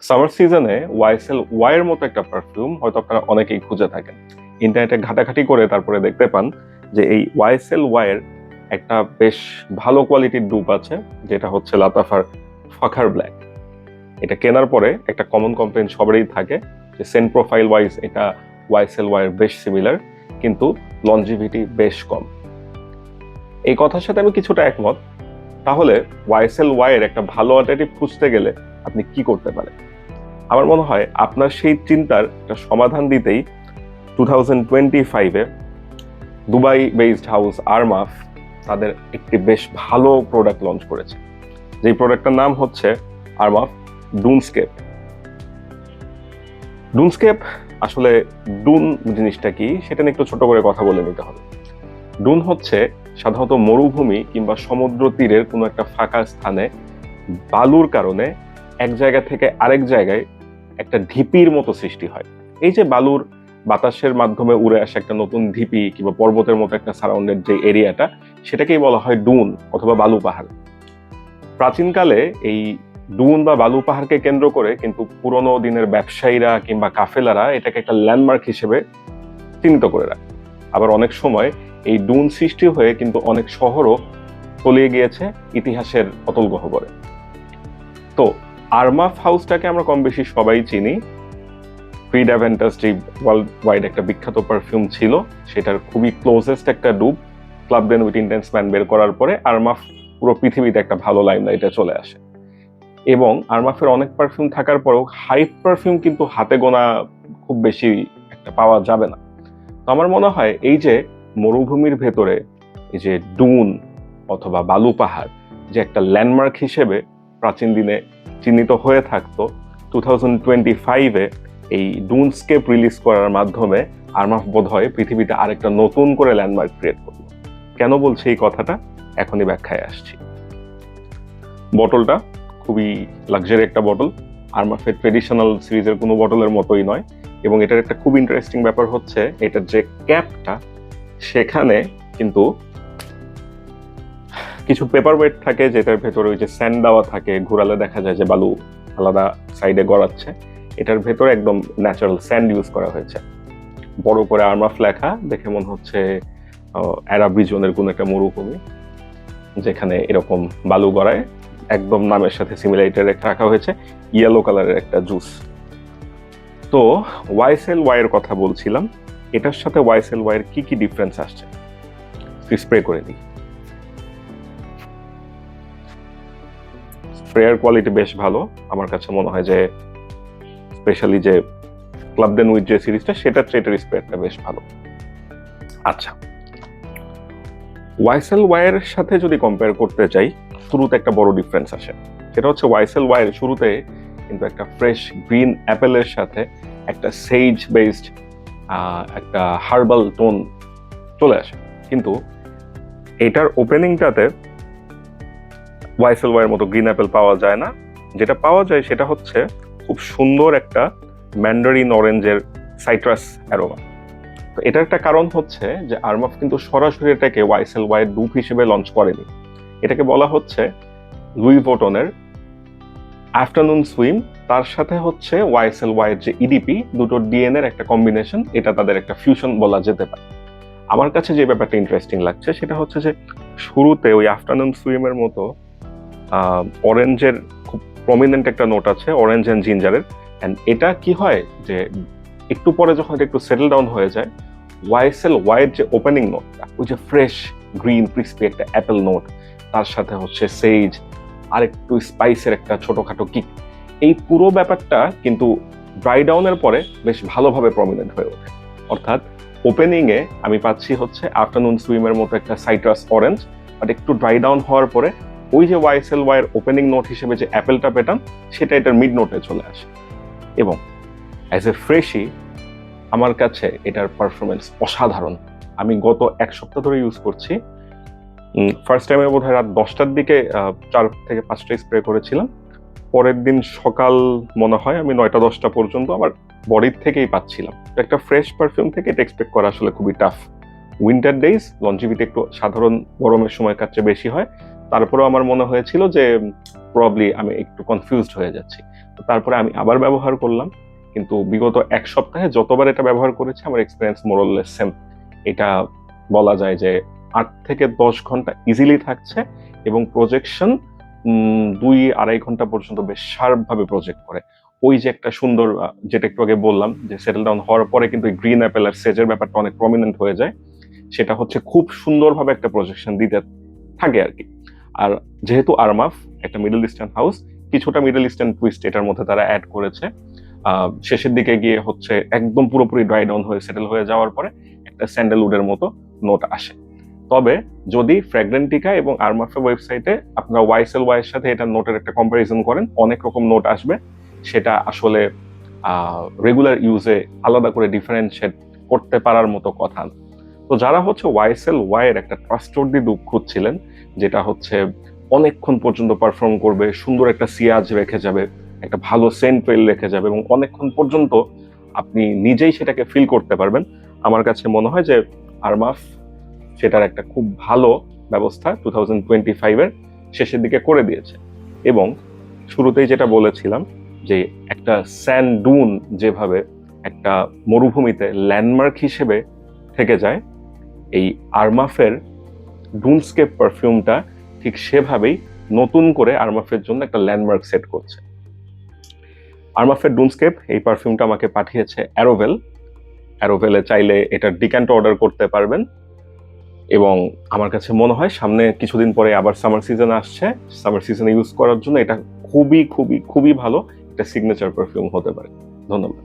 Summer সিজনে ওয়াইসেল ওয়াইয়ের মতো একটা পারফিউম হয়তো আপনারা অনেকেই খুঁজে থাকেন। ইন্টারনেটে ঘাটাঘাটি করে তারপরে দেখতে পান যে এই ওয়াইসেল ওয়াইয়ের একটা বেশ ভালো কোয়ালিটির ডুপ আছে, যেটা হচ্ছে লাতাফার ফাখার ব্ল্যাক। এটা কেনার পরে একটা কমন কমপ্লেন সবারই থাকে যে সেন্ট প্রোফাইল ওয়াইজ এটা ওয়াইসেল ওয়াইয়ের বেশ সিমিলার, কিন্তু লনজিভিটি বেশ কম। এই কথার সাথে আমি কিছুটা একমত। তাহলে ওয়াইসেল ওয়াইয়ের একটা ভালো অল্টারনেটিভ খুঁজতে গেলে আপনি কি করতে পারেন? আমার মনে হয় আপনার সেই চিন্তার একটা সমাধান দিতেই 2025-এ দুবাই বেসড হাউস আরমাফ তাদের একটি বেশ ভালো প্রোডাক্ট লঞ্চ করেছে, যেই প্রোডাক্টটার নাম হচ্ছে আরমাফ ডুনস্কেপ। ডুনস্কেপ আসলে ডুন জিনিসটা কি সেটা নিয়ে একটু ছোট করে কথা বলে নিতে হবে। ডুন হচ্ছে সাধারণত মরুভূমি কিংবা সমুদ্র তীরের কোনো একটা ফাঁকা স্থানে বালুর কারণে এক জায়গা থেকে আরেক জায়গায় একটা ঢিপির মতো সৃষ্টি হয়। এই যে বালুর বাতাসের মাধ্যমে উড়ে আসা একটা নতুন ঢিপি কিংবা পর্বতের মতো একটা সারাউন্ডেড যে এরিয়াটা, সেটাকেই বলা হয় ডুন অথবা বালু পাহাড়। প্রাচীনকালে এই ডুন বা বালু পাহাড়কে কেন্দ্র করে কিন্তু পুরোনো দিনের ব্যবসায়ীরা কিংবা কাফেলারা এটাকে একটা ল্যান্ডমার্ক হিসেবে চিহ্নিত করে রাখে। আবার অনেক সময় এই ডুন সৃষ্টি হয়ে কিন্তু অনেক শহরও তলিয়ে গিয়েছে ইতিহাসের অতল গহ্বরে। তো আরমাফ হাউসটাকে আমরা কম বেশি সবাই চিনি। ক্রিড অ্যাভেন্টাস যে ওয়ার্ল্ড ওয়াইড একটা বিখ্যাত পারফিউম ছিল, সেটার খুবই ক্লোজেস্ট একটা dupe Club de with Intense Man বের করার পরে আরমাফ পুরো পৃথিবীতে একটা ভালো লাইমলাইটে চলে আসে। এবং আরমাফের অনেক পারফিউম থাকার পরেও হাইপ পারফিউম কিন্তু হাতে গোনা খুব বেশি একটা পাওয়া যাবে না। তো আমার মনে হয় এই যে মরুভূমির ভেতরে এই যে ডুন অথবা বালু পাহাড় যে একটা ল্যান্ডমার্ক হিসেবে প্রাচীন দিনে চিহ্নিত হয়ে থাকতো, 2025-এ এই ডুনস্কেপ রিলিজ করার মাধ্যমে আরমাফ বোধ হয় পৃথিবীতে আরেকটা নতুন করে ল্যান্ডমার্ক ক্রিয়েট করলো। কেন বলছি এই কথাটা, এখনই ব্যাখ্যায় আসছি। বটলটা খুবই লাক্সারি একটা বটল, আরমাফের ট্রেডিশনাল সিরিজের কোনো বটলের মতোই নয়। এবং এটার একটা খুব ইন্টারেস্টিং ব্যাপার হচ্ছে এটার যে ক্যাপটা, সেখানে কিন্তু কিছু পেপার ওয়েট থাকে যেটার ভেতরে ওই যে স্যান্ড দেওয়া থাকে, ঘোরালে দেখা যায় যে বালু আলাদা সাইডে গড়াচ্ছে। এটার ভেতরে একদম ন্যাচারাল স্যান্ড ইউজ করা হয়েছে। বড় করে আরমাফ লেখা দেখে মনে হচ্ছে আরব রিজনের কোন একটা মরুভূমি যেখানে এরকম বালু গড়ায়। একদম নামের সাথে সিমিলারিটি রাখা হয়েছে ইয়েলো কালারের একটা জুস। তো ওয়াইসেল ওয়াইয়ের কথা বলছিলাম, এটার সাথে ওয়াইসেল ওয়াইয়ের কি কি ডিফারেন্স আসছে স্প্রে করে দিই। স্প্রেয়ার কোয়ালিটি বেশ ভালো আমার কাছে মনে হয়, যে স্পেশালি যে ক্লাব ডেন উইথ যে সিরিজটা, সেটার চেয়ে স্প্রেয়ারটা বেশ ভালো। আচ্ছা, ওয়াইসেল ওয়াইয়ের সাথে যদি কম্পেয়ার করতে চাই, শুরুতে একটা বড় ডিফারেন্স আসে। সেটা হচ্ছে ওয়াইসেল ওয়াইয়ের শুরুতে কিন্তু একটা ফ্রেশ গ্রিন অ্যাপেলের সাথে একটা সেইজ বেসড একটা হার্বাল টোন চলে আসে, কিন্তু এটার ওপেনিংটাতে ওয়াইসেল ওয়াইয়ের মতো গ্রিন অ্যাপেল পাওয়া যায় না। যেটা পাওয়া যায় সেটা হচ্ছে খুব সুন্দর একটা ম্যান্ডারিন অরেঞ্জের সাইট্রাস অ্যারোমা। তো এটার একটা কারণ হচ্ছে যে আরমাফ কিন্তু সরাসরি এটাকে ওয়াইসেল ওয়াইয়ের ডুপ হিসেবে লঞ্চ করেনি। এটাকে বলা হচ্ছে লুই ভোটনের আফটারনুন সুইম, তার সাথে হচ্ছে ওয়াইসেল ওয়াইয়ের যে ইডিপি, দুটো ডিএনএর একটা কম্বিনেশন, এটা তাদের একটা ফিউশন বলা যেতে পারে। আমার কাছে যে ব্যাপারটা ইন্টারেস্টিং লাগছে সেটা হচ্ছে যে শুরুতে ওই আফটারনুন সুইমের মতো অরেঞ্জের খুব প্রমিনেন্ট একটা নোট আছে, অরেঞ্জ অ্যান্ড জিঞ্জারের। অ্যান্ড এটা কি হয় যে একটু পরে যখন এটা একটু সেটেল ডাউন হয়ে যায়, ওয়াইসেল ওয়াইয়ের যে ওপেনিং নোটটা, ওই যে ফ্রেশ গ্রিন ক্রিস্পি একটা অ্যাপেল নোট, তার সাথে হচ্ছে সেইজ আর একটু স্পাইসের একটা ছোটখাটো কিক, এই পুরো ব্যাপারটা কিন্তু ড্রাই ডাউনের পরে বেশ ভালোভাবে প্রমিনেন্ট হয়ে ওঠে। অর্থাৎ ওপেনিং এ আমি পাচ্ছি হচ্ছে আফটারনুন সুইমের মতো একটা সাইট্রাস অরেঞ্জ, বাট একটু ড্রাই ডাউন হওয়ার পরে ওই যে ওয়াইসেল ওয়াইয়ের ওপেনিং নোট হিসেবে যে অ্যাপেলটা পেতাম, সেটা এটার মিড নোটে চলে আসে। এবং অ্যাজ এ ফ্রেশি আমার কাছে এটার পারফরমেন্স অসাধারণ। আমি গত এক সপ্তাহ ধরে ইউজ করছি। ফার্স্ট টাইমে বোধহয় রাত 10টার দিকে 4 থেকে 5টা স্প্রে করেছিলাম। পরের দিন সকাল মনে হয় আমি 9টা-10টা পর্যন্ত আমার বডির থেকেই পাচ্ছিলাম। একটা ফ্রেশ পারফিউম থেকে এটা এক্সপেক্ট করা আসলে খুবই টাফ। উইন্টার ডেজ লঞ্জিভিটি একটু সাধারণ গরমের সময়কার চেয়ে বেশি হয়, তারপরেও আমার মনে হয়েছিল যে প্রবাবলি আমি একটু কনফিউজড হয়ে যাচ্ছি। তো তারপরে আমি আবার ব্যবহার করলাম, কিন্তু বিগত 1 সপ্তাহে যতবার এটা ব্যবহার করেছি আমার এক্সপিরিয়েন্স মোরলেস সেম। এটা বলা যায় যে 8 থেকে 10 ঘন্টা ইজিলি থাকছে, এবং প্রজেকশন 2-2.5 ঘন্টা পর্যন্ত বেশ শার্প ভাবে প্রজেক্ট করে। ওই যে একটা সুন্দর যেটা একটু আগে বললাম যে সেটেল ডাউন হওয়ার পরে কিন্তু গ্রিন অ্যাপেল আর সেজের ব্যাপারটা অনেক প্রমিনেন্ট হয়ে যায়, সেটা হচ্ছে খুব সুন্দরভাবে একটা প্রজেকশন দিতে থাকে আর কি। আর যেহেতু আরমাফ একটা মিডল ইস্টার্ন হাউস, কিছুটা মিডল ইস্টার্ন টুইস্ট এটার মধ্যে তারা অ্যাড করেছে। শেষের দিকে গিয়ে হচ্ছে একদম পুরোপুরি ড্রাই ডাউন হয়ে সেটেল হয়ে যাওয়ার পরে একটা স্যান্ডেলউডের মতো নোট আসে। তবে যদি ফ্র্যাগ্রেন্টিকা এবং আরমাফের ওয়েবসাইটে আপনারা ওয়াইসেল ওয়াইয়ের সাথে এটা নোটের একটা কম্পারিজন করেন, অনেক রকম নোট আসবে। সেটা আসলে রেগুলার ইউজে আলাদা করে ডিফারেন্সিয়েট করতে পারার মতো কথা না। তো যারা হচ্ছে ওয়াইসেল ওয়াইয়ের একটা ট্রাস্টওয়ার্দি লুক খুঁজছিলেন, যেটা হচ্ছে অনেকক্ষণ পর্যন্ত পারফর্ম করবে, সুন্দর একটা সিয়াজ রেখে যাবে, একটা ভালো সেন্ট ওয়েল রেখে যাবে, এবং অনেকক্ষণ পর্যন্ত আপনি নিজেই সেটাকে ফিল করতে পারবেন, আমার কাছে মনে হয় যে আরমাফ সেটার একটা খুব ভালো ব্যবস্থা 2025-এর শেষের দিকে করে দিয়েছে। এবং শুরুতেই যেটা বলেছিলাম যে একটা স্যান্ড ডুন যেভাবে একটা মরুভূমিতে ল্যান্ডমার্ক হিসেবে থেকে যায়, এই আরমাফের ডুনস্কেপ পারফিউমটা ঠিক সেভাবেই নতুন করে আরমাফের জন্য একটা ল্যান্ডমার্ক সেট করছে। আরমাফের ডুনস্কেপ এই পারফিউমটা আমাকে পাঠিয়েছে অ্যারোভেল। অ্যারোভেলে চাইলে এটার ডিক্যান্ট অর্ডার করতে পারবেন, এবং আমার কাছে মনে হয় সামনে কিছুদিন পরে আবার সামার সিজন আসছে, সামার সিজনে ইউজ করার জন্য এটা খুবই খুবই খুবই ভালো একটা সিগনেচার পারফিউম হতে পারে। ধন্যবাদ।